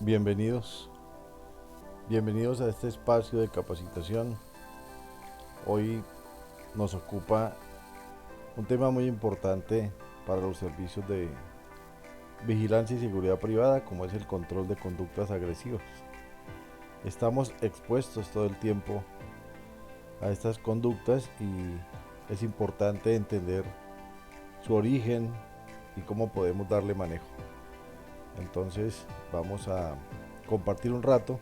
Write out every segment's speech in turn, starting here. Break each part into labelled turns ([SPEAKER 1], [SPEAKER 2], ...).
[SPEAKER 1] Bienvenidos, bienvenidos a este espacio de capacitación. Hoy nos ocupa un tema muy importante para los servicios de vigilancia y seguridad privada, como es el control de conductas agresivas. Estamos expuestos todo el tiempo a estas conductas y es importante entender su origen y cómo podemos darle manejo. Entonces vamos a compartir un rato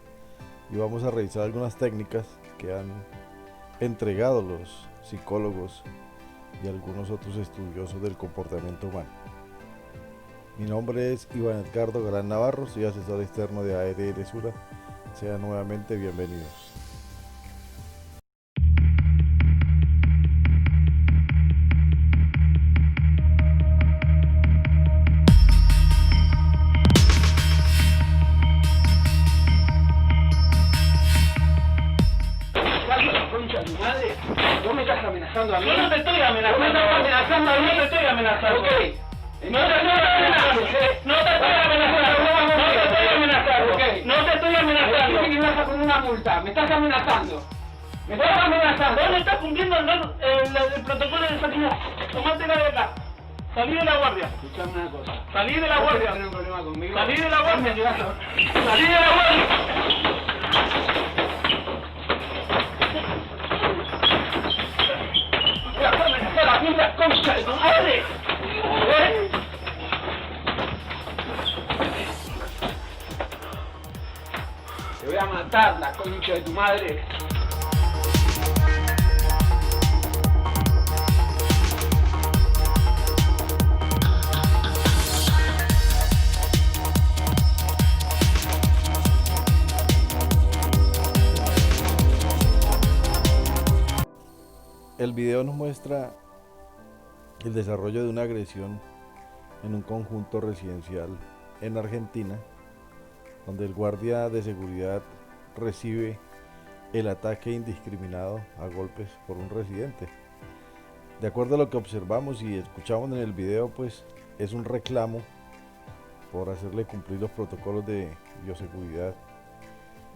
[SPEAKER 1] y vamos a revisar algunas técnicas que han entregado los psicólogos y algunos otros estudiosos del comportamiento humano. Mi nombre es Iván Edgardo Galán Navarro, soy asesor externo de ARL Sura. Sean nuevamente bienvenidos.
[SPEAKER 2] Concha de tu madre, vos me estás amenazando a mí.
[SPEAKER 3] Yo no te estoy amenazando.
[SPEAKER 2] Vos me estás amenazando a mí.
[SPEAKER 3] No te estoy amenazando.
[SPEAKER 2] Ok.
[SPEAKER 3] No te estoy amenazando. No te estoy amenazando. No te estoy amenazando.
[SPEAKER 2] Ok.
[SPEAKER 3] No te estoy amenazando.
[SPEAKER 2] Dice que me vas a poner una multa. Me estás amenazando. Me estás amenazando.
[SPEAKER 3] Vos no estás cumpliendo el protocolo de salida. Tomátela de acá. Salí de la guardia.
[SPEAKER 2] Escuchame una cosa.
[SPEAKER 3] Salí de la
[SPEAKER 2] ¿Vos
[SPEAKER 3] guardia.
[SPEAKER 2] tenés un problema conmigo?
[SPEAKER 3] Salí de la guardia. Salí de la guardia.
[SPEAKER 2] Me vas a amenazar a mí, la concha de tu madre. ¿Eh? Te voy a matar, la concha de tu madre.
[SPEAKER 1] El video nos muestra el desarrollo de una agresión en un conjunto residencial en Argentina, donde el guardia de seguridad recibe el ataque indiscriminado a golpes por un residente. De acuerdo a lo que observamos y escuchamos en el video, pues es un reclamo por hacerle cumplir los protocolos de bioseguridad,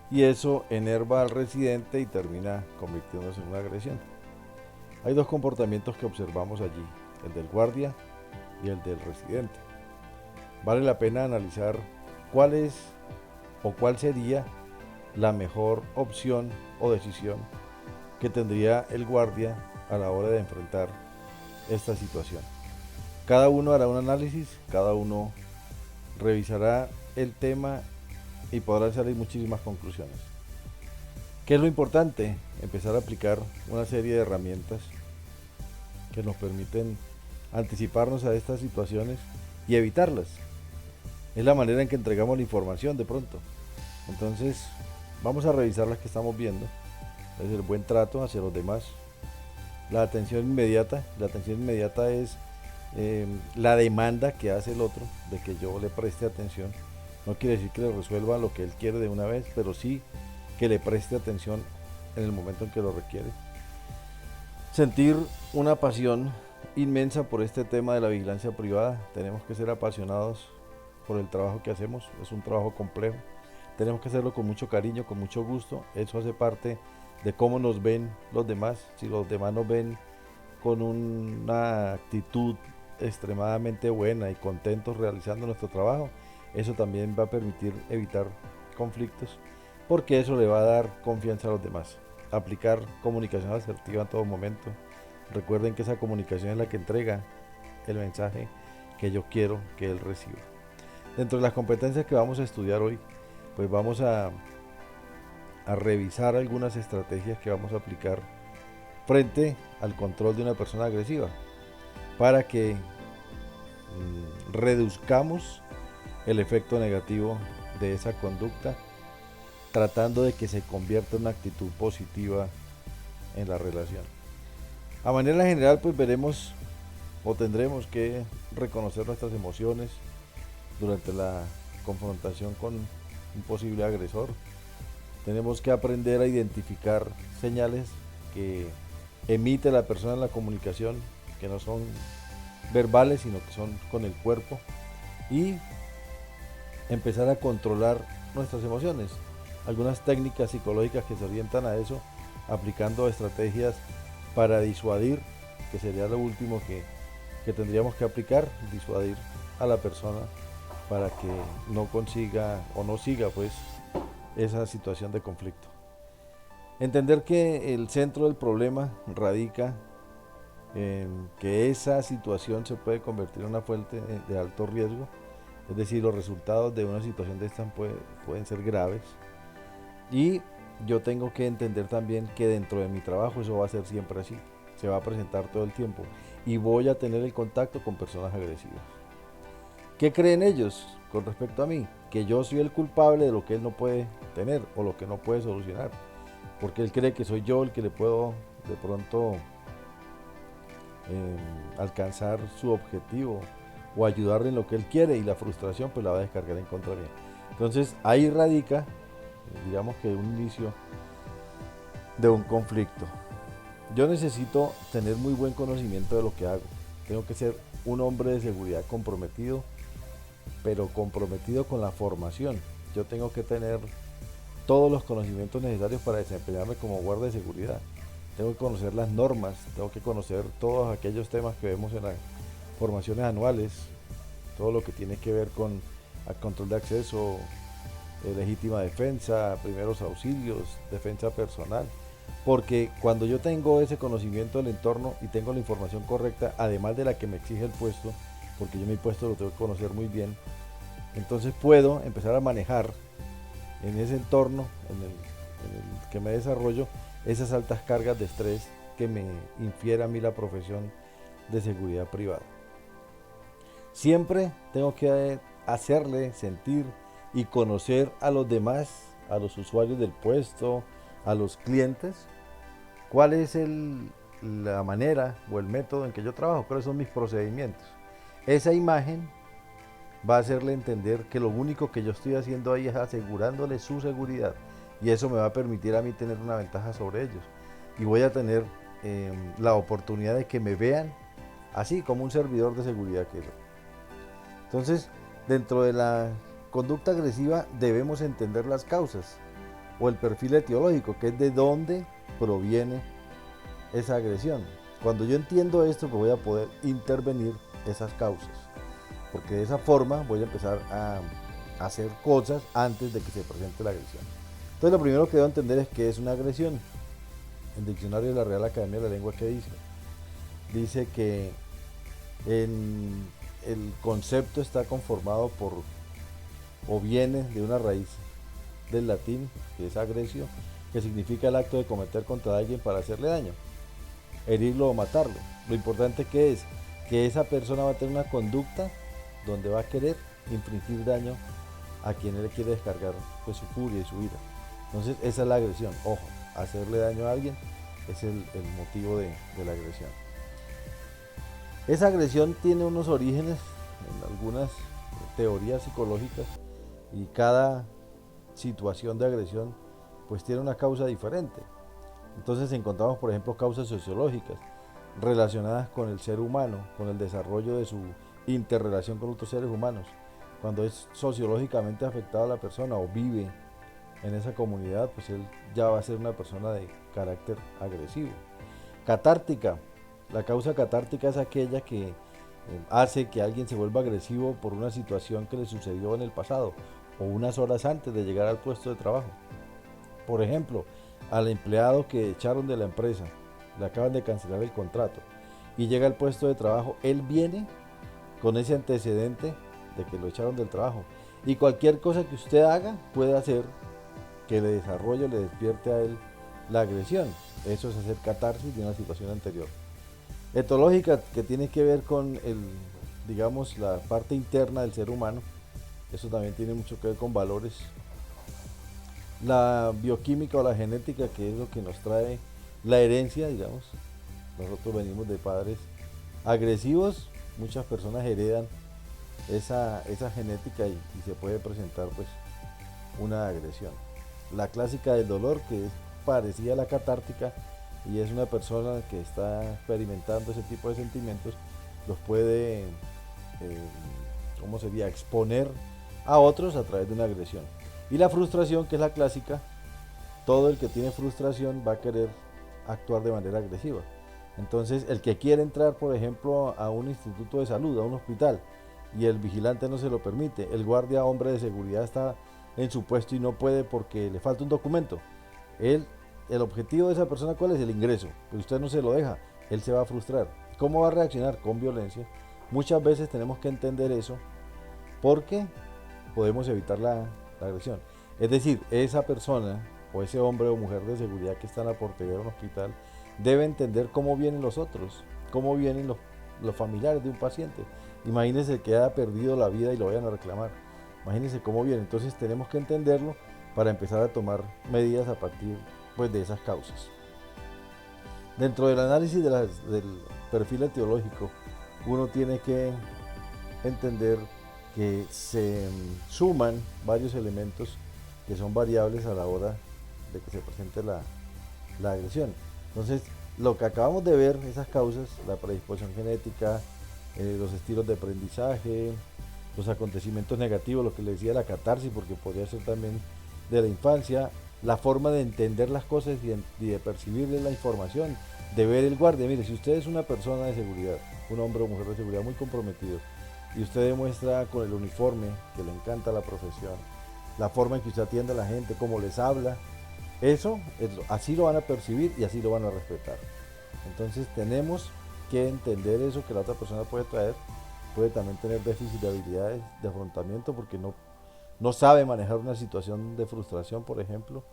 [SPEAKER 1] y eso enerva al residente y termina convirtiéndose en una agresión. Hay dos comportamientos que observamos allí, el del guardia y el del residente. Vale la pena analizar cuál es o cuál sería la mejor opción o decisión que tendría el guardia a la hora de enfrentar esta situación. Cada uno hará un análisis, cada uno revisará el tema y podrán salir muchísimas conclusiones. ¿Qué es lo importante? Empezar a aplicar una serie de herramientas que nos permiten anticiparnos a estas situaciones y evitarlas. Es la manera en que entregamos la información de pronto. Entonces, vamos a revisar las que estamos viendo. Es el buen trato hacia los demás. La atención inmediata. La atención inmediata es la demanda que hace el otro de que yo le preste atención. No quiere decir que le resuelva lo que él quiere de una vez, pero sí que le preste atención en el momento en que lo requiere. Sentir una pasión inmensa por este tema de la vigilancia privada. Tenemos que ser apasionados por el trabajo que hacemos. Es un trabajo complejo. Tenemos que hacerlo con mucho cariño, con mucho gusto. Eso hace parte de cómo nos ven los demás. Si los demás nos ven con una actitud extremadamente buena y contentos realizando nuestro trabajo, eso también va a permitir evitar conflictos, porque eso le va a dar confianza a los demás. Aplicar comunicación asertiva en todo momento. Recuerden que esa comunicación es la que entrega el mensaje que yo quiero que él reciba. Dentro de las competencias que vamos a estudiar hoy, pues vamos a revisar algunas estrategias que vamos a aplicar frente al control de una persona agresiva para que reduzcamos el efecto negativo de esa conducta, tratando de que se convierta en una actitud positiva en la relación. A manera general, pues veremos o tendremos que reconocer nuestras emociones durante la confrontación con un posible agresor. Tenemos que aprender a identificar señales que emite la persona en la comunicación, que no son verbales, sino que son con el cuerpo, y empezar a controlar nuestras emociones. Algunas técnicas psicológicas que se orientan a eso, aplicando estrategias para disuadir, que sería lo último que tendríamos que aplicar, disuadir a la persona para que no consiga o no siga pues esa situación de conflicto. Entender que el centro del problema radica en que esa situación se puede convertir en una fuente de alto riesgo, es decir, los resultados de una situación de esta pueden ser graves, y yo tengo que entender también que dentro de mi trabajo eso va a ser siempre así, se va a presentar todo el tiempo y voy a tener el contacto con personas agresivas. ¿Qué creen ellos con respecto a mí? Que yo soy el culpable de lo que él no puede tener o lo que no puede solucionar, porque él cree que soy yo el que le puedo de pronto alcanzar su objetivo o ayudarle en lo que él quiere, y la frustración pues la va a descargar en contra de él. Entonces ahí radica, digamos que un inicio de un conflicto. Yo necesito tener muy buen conocimiento de lo que hago. Tengo que ser un hombre de seguridad comprometido, pero comprometido con la formación. Yo tengo que tener todos los conocimientos necesarios para desempeñarme como guardia de seguridad. Tengo que conocer las normas, tengo que conocer todos aquellos temas que vemos en las formaciones anuales, todo lo que tiene que ver con el control de acceso, legítima defensa, primeros auxilios, defensa personal. Porque cuando yo tengo ese conocimiento del entorno y tengo la información correcta, además de la que me exige el puesto, porque yo mi puesto lo tengo que conocer muy bien, entonces puedo empezar a manejar en ese entorno en el que me desarrollo esas altas cargas de estrés que me infiere a mí la profesión de seguridad privada. Siempre tengo que hacerle sentir y conocer a los demás, a los usuarios del puesto, a los clientes, cuál es la manera o el método en que yo trabajo, cuáles son mis procedimientos. Esa imagen va a hacerle entender que lo único que yo estoy haciendo ahí es asegurándole su seguridad, y eso me va a permitir a mí tener una ventaja sobre ellos, y voy a tener la oportunidad de que me vean así como un servidor de seguridad que soy. Entonces, dentro de la conducta agresiva debemos entender las causas o el perfil etiológico, que es de dónde proviene esa agresión. Cuando yo entiendo esto, pues voy a poder intervenir esas causas, porque de esa forma voy a empezar a hacer cosas antes de que se presente la agresión. Entonces, lo primero que debo entender es qué es una agresión. El diccionario de la Real Academia de la Lengua, ¿qué dice? Dice que el concepto está conformado por, o viene de una raíz del latín, que es agresio, que significa el acto de cometer contra alguien para hacerle daño, herirlo o matarlo. Lo importante que es que esa persona va a tener una conducta donde va a querer infligir daño a quien él quiere descargar pues su furia y su ira. Entonces esa es la agresión. Ojo, hacerle daño a alguien es el motivo de la agresión. Esa agresión tiene unos orígenes en algunas teorías psicológicas, y cada situación de agresión pues tiene una causa diferente. Entonces encontramos, por ejemplo, causas sociológicas relacionadas con el ser humano, con el desarrollo de su interrelación con otros seres humanos. Cuando es sociológicamente afectada la persona o vive en esa comunidad, pues él ya va a ser una persona de carácter agresivo. Catártica. La causa catártica es aquella que hace que alguien se vuelva agresivo por una situación que le sucedió en el pasado o unas horas antes de llegar al puesto de trabajo. Por ejemplo, al empleado que echaron de la empresa, le acaban de cancelar el contrato y llega al puesto de trabajo, él viene con ese antecedente de que lo echaron del trabajo, y cualquier cosa que usted haga puede hacer que le desarrolle, le despierte a él la agresión. Eso es hacer catarsis de una situación anterior. Etológica, que tiene que ver con digamos, la parte interna del ser humano. Eso también tiene mucho que ver con valores. La bioquímica o la genética, que es lo que nos trae la herencia, digamos. Nosotros venimos de padres agresivos, muchas personas heredan esa genética y se puede presentar pues una agresión. La clásica del dolor, que es parecida a la catártica, y es una persona que está experimentando ese tipo de sentimientos, los puede, ¿cómo sería?, exponer a otros a través de una agresión. Y la frustración, que es la clásica, todo el que tiene frustración va a querer actuar de manera agresiva. Entonces, el que quiere entrar, por ejemplo, a un instituto de salud, a un hospital, y el vigilante no se lo permite, el guardia hombre de seguridad está en su puesto y no puede porque le falta un documento. El objetivo de esa persona, ¿cuál es? El ingreso. Pero usted no se lo deja, él se va a frustrar. ¿Cómo va a reaccionar? Con violencia. Muchas veces tenemos que entender eso porque podemos evitar la agresión. Es decir, esa persona o ese hombre o mujer de seguridad que está en la portería de un hospital debe entender cómo vienen los otros, cómo vienen los familiares de un paciente. Imagínense que haya perdido la vida y lo vayan a reclamar. Imagínense cómo viene. Entonces tenemos que entenderlo para empezar a tomar medidas a partir pues, de esas causas. Dentro del análisis del perfil etiológico, uno tiene que entender que se suman varios elementos que son variables a la hora de que se presente la agresión. Entonces, lo que acabamos de ver, esas causas, la predisposición genética, los estilos de aprendizaje, los acontecimientos negativos, lo que le decía la catarsis, porque podría ser también de la infancia, la forma de entender las cosas y de percibirle la información, de ver el guardia. Mire, si usted es una persona de seguridad, un hombre o mujer de seguridad muy comprometido, y usted demuestra con el uniforme que le encanta la profesión, la forma en que usted atiende a la gente, cómo les habla, así lo van a percibir y así lo van a respetar. Entonces tenemos que entender eso que la otra persona puede traer, puede también tener déficit de habilidades de afrontamiento porque no sabe manejar una situación de frustración, por ejemplo,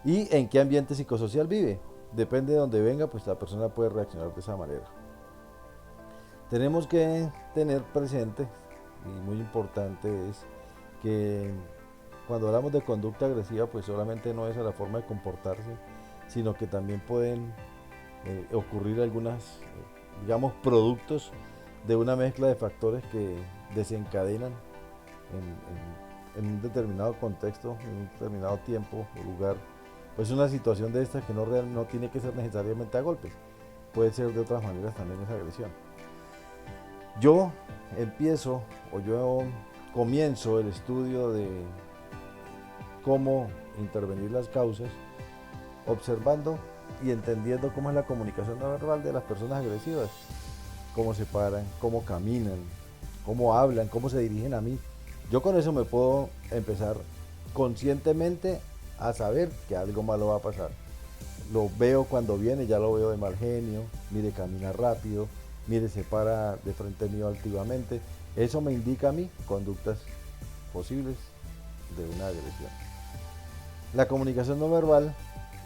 [SPEAKER 1] y en qué ambiente psicosocial vive. Depende de donde venga, pues la persona puede reaccionar de esa manera. Tenemos que tener presente, y muy importante es, que cuando hablamos de conducta agresiva, pues solamente no es a la forma de comportarse, sino que también pueden ocurrir algunas, digamos, productos de una mezcla de factores que desencadenan en un determinado contexto, en un determinado tiempo o lugar, pues una situación de esta que no tiene que ser necesariamente a golpes, puede ser de otras maneras también esa agresión. Yo comienzo el estudio de cómo intervenir las causas observando y entendiendo cómo es la comunicación no verbal de las personas agresivas, cómo se paran, cómo caminan, cómo hablan, cómo se dirigen a mí. Yo con eso me puedo empezar conscientemente a saber que algo malo va a pasar. Lo veo cuando viene, ya lo veo de mal genio, mire, camina rápido, mire, se para de frente mío altivamente. Eso me indica a mí conductas posibles de una agresión. La comunicación no verbal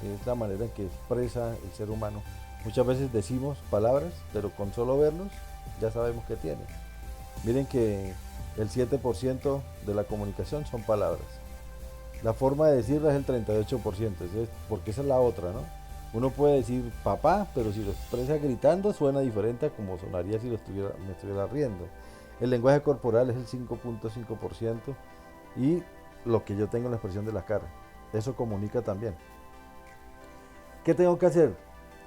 [SPEAKER 1] es la manera en que expresa el ser humano. Muchas veces decimos palabras, pero con solo verlos ya sabemos qué tiene. Miren que el 7% de la comunicación son palabras. La forma de decirlas es el 38%, porque esa es la otra, ¿no? Uno puede decir papá, pero si lo expresa gritando suena diferente a como sonaría si me estuviera riendo. El lenguaje corporal es el 5.5% y lo que yo tengo en la expresión de la cara. Eso comunica también. ¿Qué tengo que hacer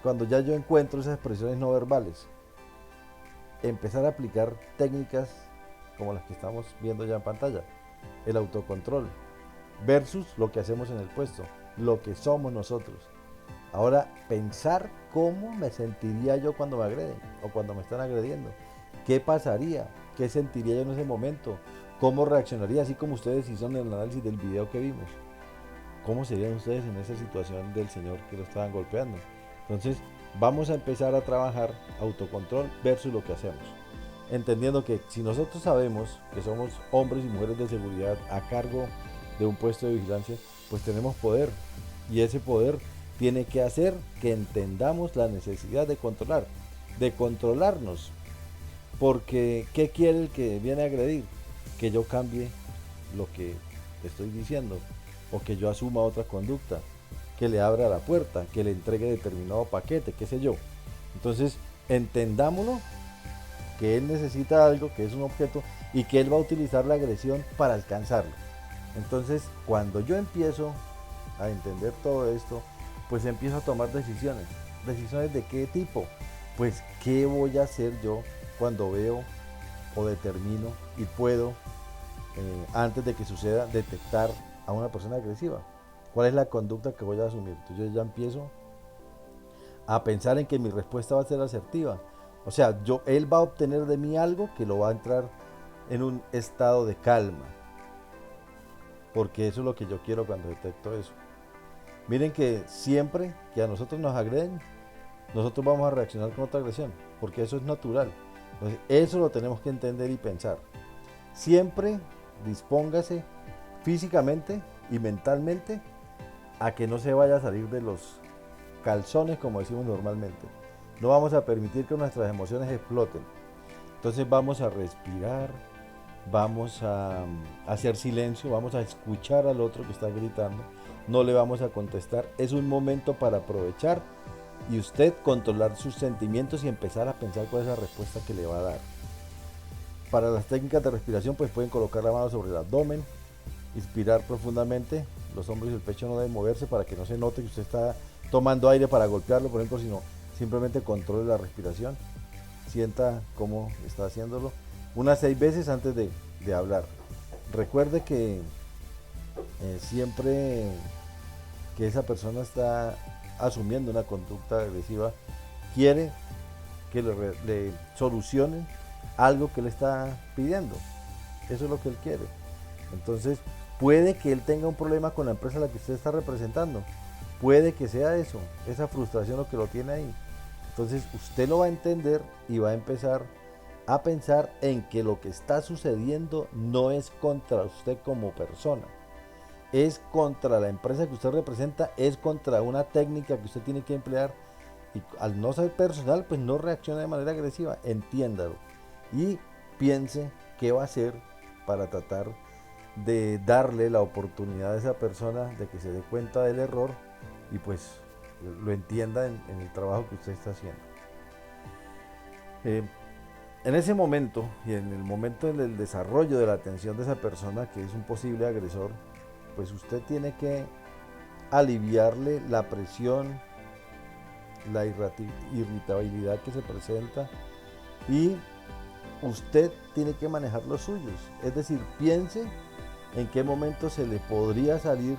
[SPEAKER 1] cuando ya yo encuentro esas expresiones no verbales? Empezar a aplicar técnicas como las que estamos viendo ya en pantalla. El autocontrol versus lo que hacemos en el puesto, lo que somos nosotros. Ahora, pensar cómo me sentiría yo cuando me agreden o cuando me están agrediendo. ¿Qué pasaría? ¿Qué sentiría yo en ese momento? ¿Cómo reaccionaría? Así como ustedes hicieron el análisis del video que vimos. ¿Cómo serían ustedes en esa situación del señor que lo estaban golpeando? Entonces, vamos a empezar a trabajar autocontrol versus lo que hacemos. Entendiendo que si nosotros sabemos que somos hombres y mujeres de seguridad a cargo de un puesto de vigilancia, pues tenemos poder. Y ese poder tiene que hacer que entendamos la necesidad de controlarnos. Porque, ¿qué quiere el que viene a agredir? Que yo cambie lo que estoy diciendo, o que yo asuma otra conducta, que le abra la puerta, que le entregue determinado paquete, qué sé yo. Entonces, entendámoslo, que él necesita algo, que es un objeto, y que él va a utilizar la agresión para alcanzarlo. Entonces, cuando yo empiezo a entender todo esto, pues empiezo a tomar decisiones. ¿Decisiones de qué tipo? Pues, ¿qué voy a hacer yo cuando veo o determino y puedo, antes de que suceda, detectar a una persona agresiva? ¿Cuál es la conducta que voy a asumir? Entonces yo ya empiezo a pensar en que mi respuesta va a ser asertiva. O sea, él va a obtener de mí algo que lo va a entrar en un estado de calma. Porque eso es lo que yo quiero cuando detecto eso. Miren que siempre que a nosotros nos agreden, nosotros vamos a reaccionar con otra agresión, porque eso es natural. Entonces, eso lo tenemos que entender y pensar. Siempre dispóngase físicamente y mentalmente a que no se vaya a salir de los calzones, como decimos normalmente. No vamos a permitir que nuestras emociones exploten. Entonces vamos a respirar, vamos a hacer silencio, vamos a escuchar al otro que está gritando, no le vamos a contestar. Es un momento para aprovechar y usted controlar sus sentimientos y empezar a pensar cuál es la respuesta que le va a dar. Para las técnicas de respiración, pues pueden colocar la mano sobre el abdomen, inspirar profundamente, los hombros y el pecho no deben moverse para que no se note que usted está tomando aire para golpearlo, por ejemplo, sino simplemente controle la respiración, sienta cómo está haciéndolo, unas 6 veces antes de hablar. Recuerde que siempre que esa persona está asumiendo una conducta agresiva, quiere que le solucionen algo que le está pidiendo. Eso es lo que él quiere. Entonces, puede que él tenga un problema con la empresa a la que usted está representando. Puede que sea eso, esa frustración lo que lo tiene ahí. Entonces, usted lo va a entender y va a empezar a pensar en que lo que está sucediendo no es contra usted como persona. Es contra la empresa que usted representa, es contra una técnica que usted tiene que emplear. Y al no ser personal, pues no reaccione de manera agresiva, entiéndalo. Y piense qué va a hacer para tratar de darle la oportunidad a esa persona de que se dé cuenta del error y pues lo entienda en el trabajo que usted está haciendo. En ese momento y en el momento del desarrollo de la atención de esa persona que es un posible agresor, pues usted tiene que aliviarle la presión, la irritabilidad que se presenta y usted tiene que manejar los suyos. Es decir, piense en qué momento se le podría salir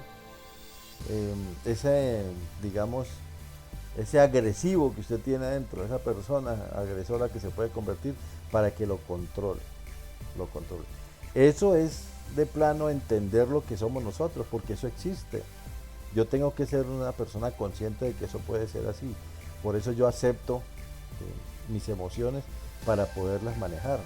[SPEAKER 1] ese, digamos, ese agresivo que usted tiene adentro, esa persona agresora que se puede convertir para que lo controle. Eso es de plano entender lo que somos nosotros, porque eso existe. Yo tengo que ser una persona consciente de que eso puede ser así. Por eso yo acepto mis emociones para poderlas manejar.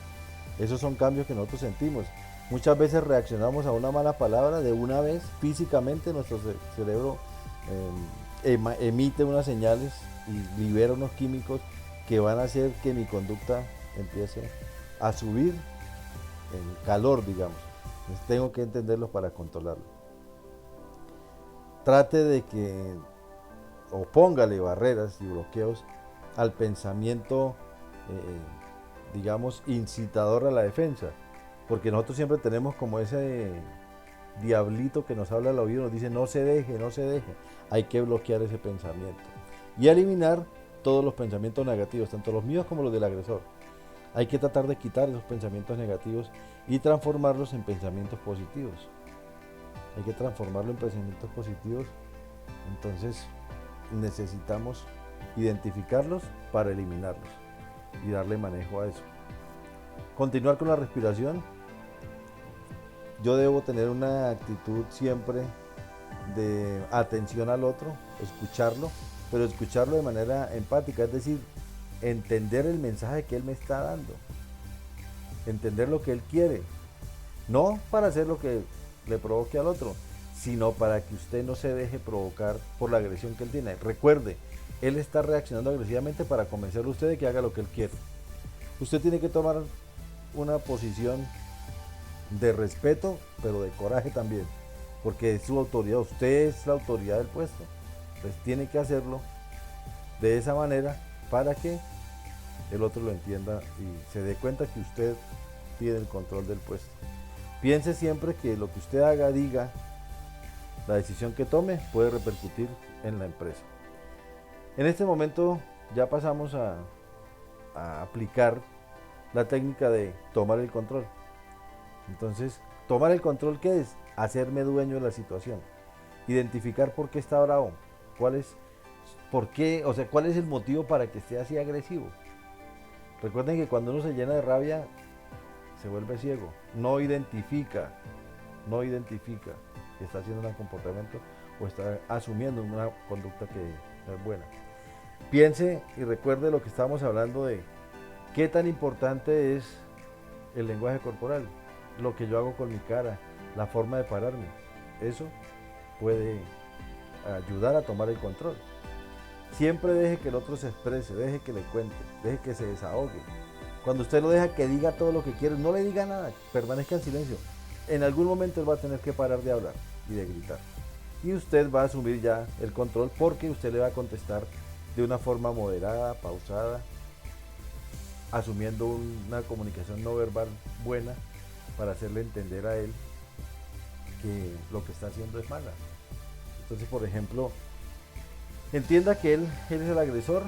[SPEAKER 1] Esos son cambios que nosotros sentimos. Muchas veces reaccionamos a una mala palabra de una vez, físicamente nuestro cerebro emite unas señales y libera unos químicos que van a hacer que mi conducta empiece a subir en calor, digamos. Entonces tengo que entenderlo para controlarlo. Trate de que, o póngale barreras y bloqueos al pensamiento, digamos, incitador a la defensa. Porque nosotros siempre tenemos como ese diablito que nos habla al oído, nos dice no se deje, no se deje. Hay que bloquear ese pensamiento y eliminar todos los pensamientos negativos, tanto los míos como los del agresor. Hay que tratar de quitar esos pensamientos negativos y transformarlos en pensamientos positivos. Hay que transformarlo en pensamientos positivos. Entonces necesitamos identificarlos para eliminarlos y darle manejo a eso. Continuar con la respiración. Yo debo tener una actitud siempre de atención al otro, escucharlo, pero escucharlo de manera empática, es decir, entender el mensaje que él me está dando, entender lo que él quiere, no para hacer lo que le provoque al otro, sino para que usted no se deje provocar por la agresión que él tiene. Recuerde, él está reaccionando agresivamente para convencerle a usted de que haga lo que él quiere. Usted tiene que tomar una posición de respeto, pero de coraje también, porque es su autoridad, usted es la autoridad del puesto, entonces tiene que hacerlo de esa manera para que el otro lo entienda y se dé cuenta que usted tiene el control del puesto. Piense siempre que lo que usted haga, diga, la decisión que tome puede repercutir en la empresa. En este momento ya pasamos a aplicar la técnica de tomar el control. Entonces, Tomar el control, ¿qué es? Hacerme dueño de la situación. Identificar por qué está bravo. ¿Por qué? O sea, ¿cuál es el motivo para que esté así agresivo? Recuerden que cuando uno se llena de rabia, se vuelve ciego. No identifica que está haciendo un comportamiento o está asumiendo una conducta que no es buena. Piense y recuerde lo que estábamos hablando de qué tan importante es el lenguaje corporal, lo que yo hago con mi cara, la forma de pararme. Eso puede ayudar a tomar el control. Siempre deje que el otro se exprese, deje que le cuente, deje que se desahogue. Cuando usted lo deja que diga todo lo que quiere, no le diga nada, permanezca en silencio. En algún momento él va a tener que parar de hablar y de gritar. Y usted va a asumir ya el control porque usted le va a contestar de una forma moderada, pausada, asumiendo una comunicación no verbal buena para hacerle entender a él que lo que está haciendo es mala. Entonces, por ejemplo, entienda que él es el agresor,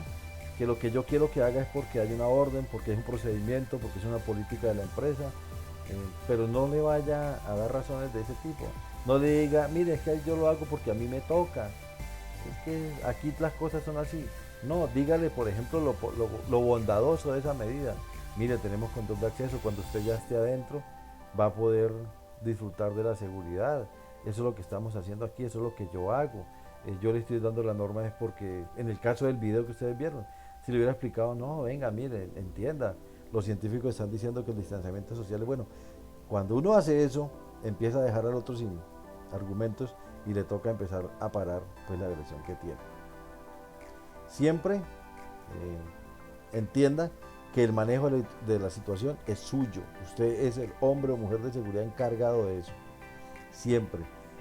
[SPEAKER 1] que lo que yo quiero que haga es porque hay una orden, porque es un procedimiento, porque es una política de la empresa, pero no le vaya a dar razones de ese tipo. No le diga, mire, es que yo lo hago porque a mí me toca, es que aquí las cosas son así. No, dígale, por ejemplo, lo bondadoso de esa medida. Mire, tenemos control de acceso, cuando usted ya esté adentro va a poder disfrutar de la seguridad. Eso es lo que estamos haciendo aquí, eso es lo que yo hago. Yo le estoy dando la norma es porque, en el caso del video que ustedes vieron, si le hubiera explicado, no, venga, mire, entienda, los científicos están diciendo que el distanciamiento social es bueno. Cuando uno hace eso, empieza a dejar al otro sin argumentos y le toca empezar a parar pues la agresión que tiene. Siempre entienda que el manejo de la situación es suyo. Usted es el hombre o mujer de seguridad encargado de eso. Siempre.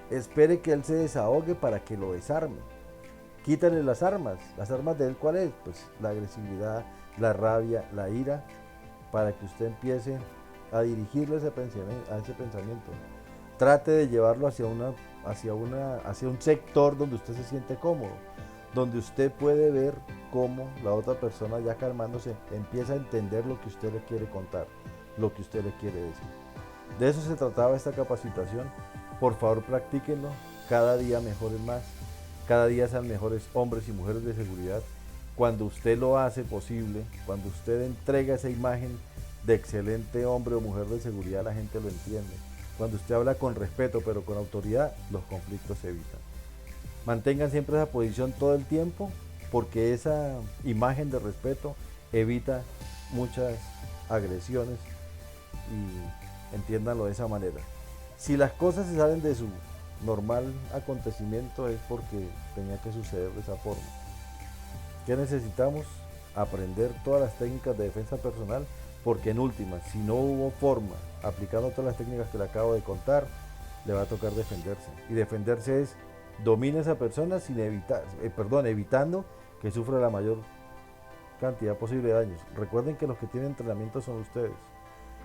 [SPEAKER 1] Espere que él se desahogue para que lo desarme. Quítale las armas. ¿Las armas de él cuál es? Pues la agresividad, la rabia, la ira, para que usted empiece a dirigirle ese pensamiento. Trate de llevarlo hacia un sector donde usted se siente cómodo, donde usted puede ver cómo la otra persona, ya calmándose, empieza a entender lo que usted le quiere contar, lo que usted le quiere decir. De eso se trataba esta capacitación. Por favor, practíquenlo. Cada día mejoren más. Cada día sean mejores hombres y mujeres de seguridad. Cuando usted lo hace posible, cuando usted entrega esa imagen de excelente hombre o mujer de seguridad, la gente lo entiende. Cuando usted habla con respeto, pero con autoridad, los conflictos se evitan. Mantengan siempre esa posición todo el tiempo, porque esa imagen de respeto evita muchas agresiones, y entiéndanlo de esa manera. Si las cosas se salen de su normal acontecimiento es porque tenía que suceder de esa forma. ¿Qué necesitamos? Aprender todas las técnicas de defensa personal, porque en última, si no hubo forma, aplicando todas las técnicas que le acabo de contar, le va a tocar defenderse. Y defenderse es domine a esa persona sin evitando que sufra la mayor cantidad posible de daños. Recuerden que los que tienen entrenamiento son ustedes.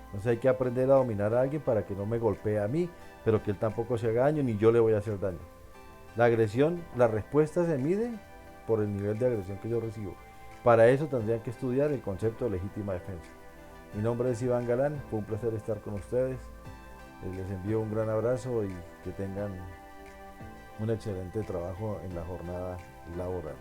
[SPEAKER 1] Entonces hay que aprender a dominar a alguien para que no me golpee a mí, pero que él tampoco se haga daño, ni yo le voy a hacer daño. La agresión, la respuesta se mide por el nivel de agresión que yo recibo. Para eso tendrían que estudiar el concepto de legítima defensa. Mi nombre es Iván Galán, fue un placer estar con ustedes. Les envío un gran abrazo y que tengan un excelente trabajo en la jornada laboral.